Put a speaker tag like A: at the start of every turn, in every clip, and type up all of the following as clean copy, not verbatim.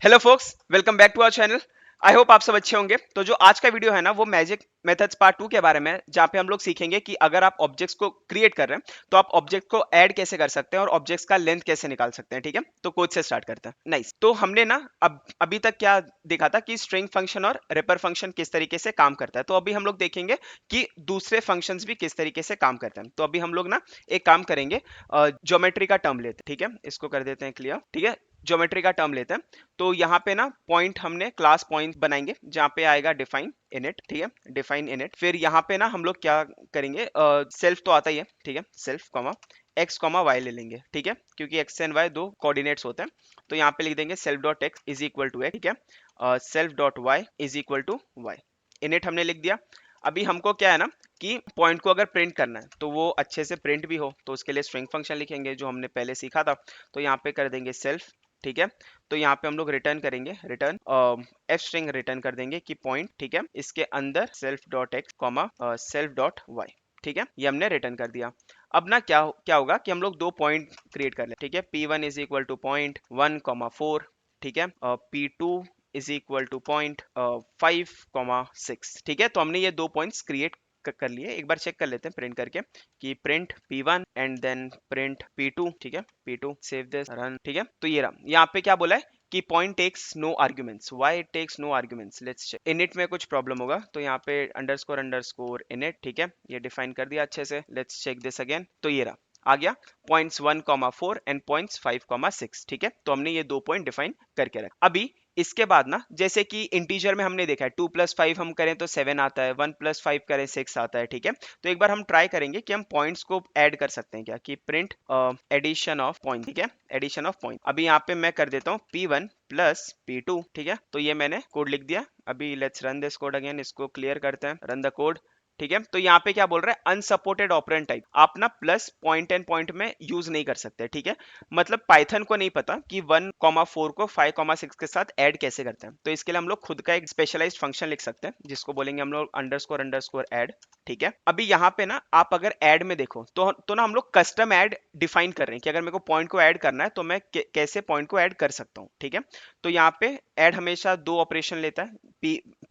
A: Hello folks, welcome back to our channel. I hope आप सब अच्छे होंगे। तो जो आज का वीडियो है ना, वो मैजिक मेथड्स पार्ट 2 के बारे में है, जहाँ पे हम लोग सीखेंगे कि अगर आप ऑब्जेक्ट्स को क्रिएट कर रहे हैं तो आप ऑब्जेक्ट को ऐड कैसे कर सकते हैं और ऑब्जेक्ट्स का लेंथ कैसे निकाल सकते हैं। ठीक है, तो कोड से स्टार्ट करते हैं। नाइस। तो हमने ना अभी तक क्या देखा था कि स्ट्रिंग फंक्शन और रेपर फंक्शन किस तरीके से काम करता है। तो अभी हम लोग देखेंगे कि दूसरे फंक्शंस भी किस तरीके से काम करते हैं। तो अभी हम लोग ना एक काम करेंगे, ज्योमेट्री का टर्म लेते हैं। ठीक है, इसको कर देते हैं क्लियर। ठीक है, ज्योमेट्री का टर्म लेते हैं। तो यहाँ पे ना पॉइंट हमने क्लास पॉइंट बनाएंगे, जहाँ पे आएगा डिफाइन इनिट। ठीक है, डिफाइन इनिट। फिर यहाँ पे ना हम लोग क्या करेंगे, सेल्फ तो आता ही है। ठीक है, self comma X comma Y ले लेंगे। ठीक है, क्योंकि एक्स एंड वाई दो कोऑर्डिनेट्स होते हैं। तो यहाँ पे लिख देंगे self dot X is equal to X. ठीक है, self dot Y is equal to Y. Init हमने लिख दिया। अभी हमको क्या है ना कि पॉइंट को अगर प्रिंट करना है तो वो अच्छे से प्रिंट भी हो, तो उसके लिए स्ट्रिंग फंक्शन लिखेंगे जो हमने पहले सीखा था। तो यहाँ पे कर देंगे सेल्फ। ठीक है, तो यहाँ पे हम लोग रिटर्न करेंगे, रिटर्न एफ स्ट्रिंग रिटर्न कर देंगे कि पॉइंट। ठीक है, इसके अंदर self dot X comma self dot Y. ठीक है, ये हमने रिटर्न कर दिया। अब ना क्या क्या होगा कि हम लोग दो पॉइंट क्रिएट कर ले। ठीक है, P1 is equal two point 1,4। ठीक है, P2 is equal two point 5,6। ठीक है, तो हमने ये दो पॉइंट्स क्रिएट कर लिए। एक बार चेक कर लेते हैं प्रिंट करके कि print P1 and then print P2। ठीक है, P2 सेव दिस रन। ठीक है, तो ये रहा। यहाँ पे क्या बोला है कि point takes no arguments. Why it takes no arguments, let's check. Init में कुछ प्रॉब्लम होगा, तो यहाँ पे अंडरस्कोर अंडरस्कोर इनिट। ठीक है, ये डिफाइन कर दिया अच्छे से। Let's check this again. तो ये रहा, आ गया पॉइंट्स 1,4 एंड पॉइंट्स 5,6। ठीक है, तो हमने ये दो पॉइंट डिफाइन करके रखा। अभी इसके बाद ना, जैसे कि इंटीजर में हमने देखा है 2+5 हम करें तो 7 आता है, 1+5 करें 6 आता है। ठीक है, तो एक बार हम ट्राई करेंगे कि हम पॉइंट्स को ऐड कर सकते हैं क्या, कि प्रिंट एडिशन ऑफ पॉइंट। ठीक है, एडिशन ऑफ पॉइंट। अभी यहाँ पे मैं कर देता हूँ P1 प्लस P2। ठीक है, तो ये मैंने कोड लिख दिया। अभी let's run this code again, इसको क्लियर करते हैं, रन द कोड। ठीक है, तो यहाँ पे क्या बोल रहा है, अनसपोर्टेड ऑपरेंड टाइप। आप ना प्लस पॉइंट एंड पॉइंट में यूज नहीं कर सकते। ठीक है, मतलब पाइथन को नहीं पता कि 1,4 को 5,6 के साथ ऐड कैसे करते हैं। तो इसके लिए हम लोग खुद का एक स्पेशलाइज्ड फंक्शन लिख सकते हैं, जिसको बोलेंगे हम लोग अंडरस्कोर अंडरस्कोर ऐड। ठीक है, अभी यहाँ पे ना आप अगर ऐड में देखो तो ना हम लोग कस्टम ऐड डिफाइन कर रहे हैं कि अगर मेरे को पॉइंट को ऐड करना है तो मैं कैसे पॉइंट को ऐड कर सकता हूँ। ठीक है, तो यहाँ पे ऐड हमेशा दो ऑपरेशन लेता है,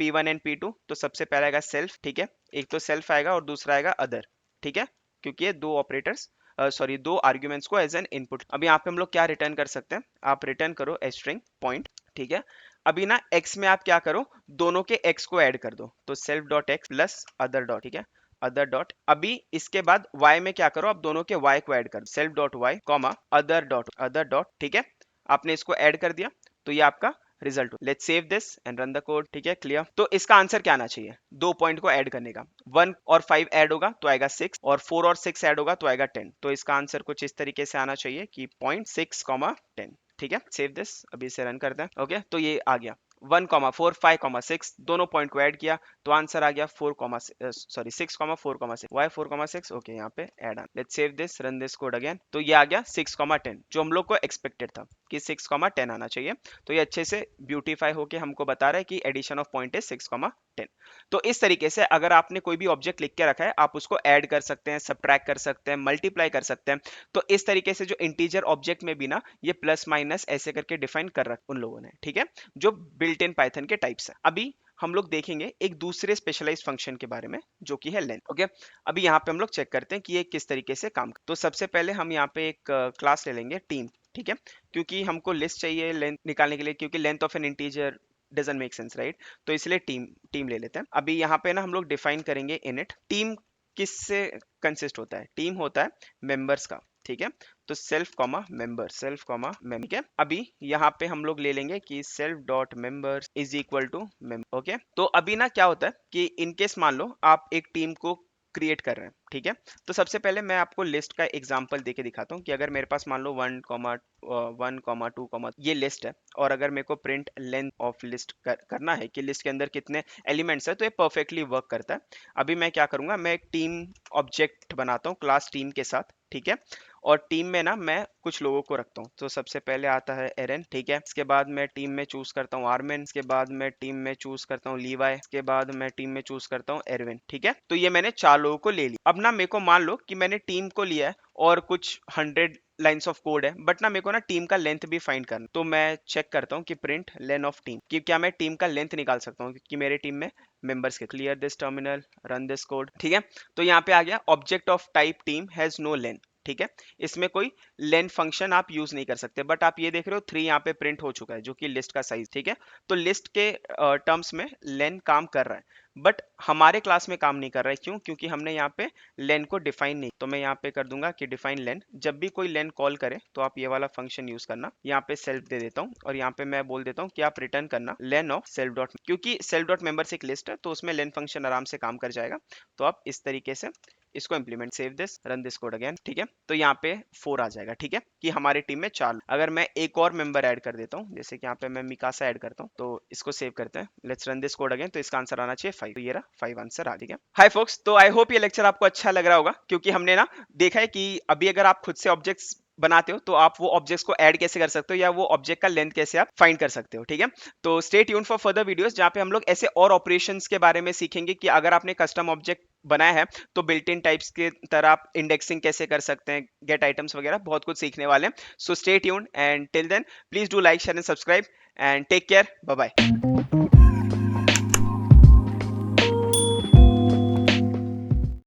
A: P1 एंड P2। तो सबसे पहला आएगा सेल्फ। ठीक है, एक तो सेल्फ आएगा और दूसरा आएगा अदर। ठीक है, क्योंकि ये दो ऑपरेटर्स सॉरी दो आर्ग्यूमेंट्स को एज एन इनपुट। अब यहाँ पे हम लोग क्या रिटर्न कर सकते हैं, आप रिटर्न करो ए स्ट्रिंग पॉइंट। ठीक है, अभी ना x में आप क्या करो, दोनों के x को ऐड कर दो। तो self dot x plus other dot. ठीक है, अदर डॉट। अभी इसके बाद y में क्या करो, आप दोनों के y को ऐड कर दो। Self dot Y comma other dot. ठीक है, आपने इसको ऐड कर दिया, तो ये आपका result. Let's save this and run the code. ठीक है, क्लियर। तो इसका आंसर क्या आना चाहिए, दो पॉइंट को ऐड करने का। 1 और 5 ऐड होगा तो आएगा 6, और 4 और 6 ऐड होगा तो आएगा 10। तो इसका आंसर कुछ इस तरीके से आना चाहिए कि 0.6, 10। ठीक है, सेव दिस, अभी इसे रन करते हैं। ओके, तो ये आ गया 1,4 5,6, दोनों पॉइंट को ऐड किया तो आंसर आ गया 6,4,6। वाई 4,6? ओके, यहाँ पे add on. Let's save this, run this code again. तो ये आ गया 6,10, जो हम लोग को एक्सपेक्टेड था कि 6,10 आना चाहिए। तो ये अच्छे से ब्यूटीफाई होके हमको बता रहा है कि एडिशन ऑफ पॉइंट इज 6,10। तो इस तरीके से अगर आपने कोई भी ऑब्जेक्ट लिख के रखा है, आप उसको ऐड कर सकते हैं, सब्ट्रैक्ट कर सकते हैं, मल्टीप्लाई कर सकते हैं। तो इस तरीके से जो इंटीजर ऑब्जेक्ट में भी ना ये प्लस माइनस ऐसे करके डिफाइन कर रखा उन लोगों ने। ठीक है, जो बिल्ट इन पाइथन के टाइप्स है। अभी हम लोग देखेंगे एक दूसरे स्पेशलाइज्ड फंक्शन के बारे में, जो कि है लेंथ। ओके, अभी यहाँ पे हम लोग चेक करते हैं कि ये किस तरीके से काम। तो सबसे पहले हम यहाँ पे एक क्लास ले लेंगे टीम। ठीक है, क्योंकि हमको लिस्ट चाहिए लेंथ निकालने के लिए, क्योंकि length of N integer doesn't make sense, right. तो इसलिए टीम टीम ले लेते हैं। अभी यहाँ पे ना हम लोग डिफाइन करेंगे इनिट। टीम किससे कंसिस्ट होता है, टीम होता है मेंबर्स का। ठीक है, तो self comma member, self comma member. ठीक है, अभी यहाँ पे हम लोग ले लेंगे कि self dot members is equal to member. Okay, तो अभी ना क्या होता है कि इनकेस मान लो आप एक टीम को क्रिएट कर रहे हैं। ठीक है, तो सबसे पहले मैं आपको लिस्ट का एग्जांपल देके दिखाता हूँ कि अगर मेरे पास मान लो 1,2, ये लिस्ट है, और अगर मेरे को प्रिंट लेंथ ऑफ लिस्ट करना है कि लिस्ट के अंदर कितने एलिमेंट्स है, तो ये परफेक्टली वर्क करता है। अभी मैं क्या करूंगा, मैं एक टीम ऑब्जेक्ट बनाता हूँ क्लास टीम के साथ। ठीक है, और टीम में ना मैं कुछ लोगों को रखता हूँ। तो सबसे पहले आता है एरन, ठीक है। इसके बाद मैं टीम में चूज करता हूँ आर्मिन, इसके बाद मैं टीम में चूज करता हूँ लीवाई, इसके बाद मैं टीम में चूज करता हूँ एरविन, ठीक है। तो ये मैंने 4 लोगों को ले लिया। अब ना मेरे को मान लो कि मैंने टीम को लिया है और कुछ 100 लाइंस ऑफ कोड है, बट ना मेरे को ना टीम का लेंथ भी फाइंड करना। तो मैं चेक करता हूँ कि प्रिंट लेन ऑफ टीम, कि क्या मैं टीम का लेंथ निकाल सकता हूँ कि मेरे टीम में मेंबर्स के। Clear this terminal, run this code, ठीक है। तो यहाँ पे आ गया object of type team has no len, ठीक है। इसमें कोई लेन फंक्शन आप यूज नहीं कर सकते, बट आप ये देख रहे हो 3 यहाँ पे प्रिंट हो चुका है जो कि लिस्ट का साइज, ठीक है। तो लिस्ट के टर्म्स में लेन काम कर रहा है, बट हमारे क्लास में काम नहीं कर रहा है। क्यों? क्योंकि हमने यहाँ पे लेन को डिफाइन नहीं। तो मैं यहाँ पे कर दूंगा कि डिफाइन लेन। जब भी कोई लेन कॉल करे तो आप ये वाला फंक्शन यूज करना। यहाँ पे सेल्फ दे देता हूँ और यहाँ पे मैं बोल देता हूँ कि आप रिटर्न करना लेन ऑफ सेल्फ डॉट, क्योंकि सेल्फ डॉट मेंबर्स एक लिस्ट है तो उसमें लेन फंक्शन आराम से काम कर जाएगा। तो आप इस तरीके से इसको implement, save this, run this code again, ठीक है। तो यहाँ पे 4 आ जाएगा, ठीक है, कि हमारी टीम में 4। अगर मैं एक और मेंबर ऐड कर देता हूँ, जैसे कि यहाँ पे मैं मिकासा ऐड करता हूँ, तो इसको सेव करते हैं, let's run this code again. तो इसका आंसर आना चाहिए 5। तो ये रहा 5 आंसर आ, ठीक है। हाय फोक्स, तो आई होप ये लेक्चर आपको अच्छा लग रहा होगा, क्योंकि हमने ना देखा है कि अभी अगर आप खुद से ऑब्जेक्ट्स बनाते हो तो आप वो ऑब्जेक्ट्स को ऐड कैसे कर सकते हो, या वो ऑब्जेक्ट का लेंथ कैसे आप फाइंड कर सकते हो, ठीक है। तो stay tune for further videos जहाँ पे हम लोग ऐसे और ऑपरेशंस के बारे में सीखेंगे कि अगर आपने कस्टम ऑब्जेक्ट बनाया है तो बिल्ट इन टाइप्स के तरह आप इंडेक्सिंग कैसे कर सकते हैं, गेट आइटम्स वगैरह, बहुत कुछ सीखने वाले हैं। So stay tune and till then please do like share and subscribe and take care, bye bye.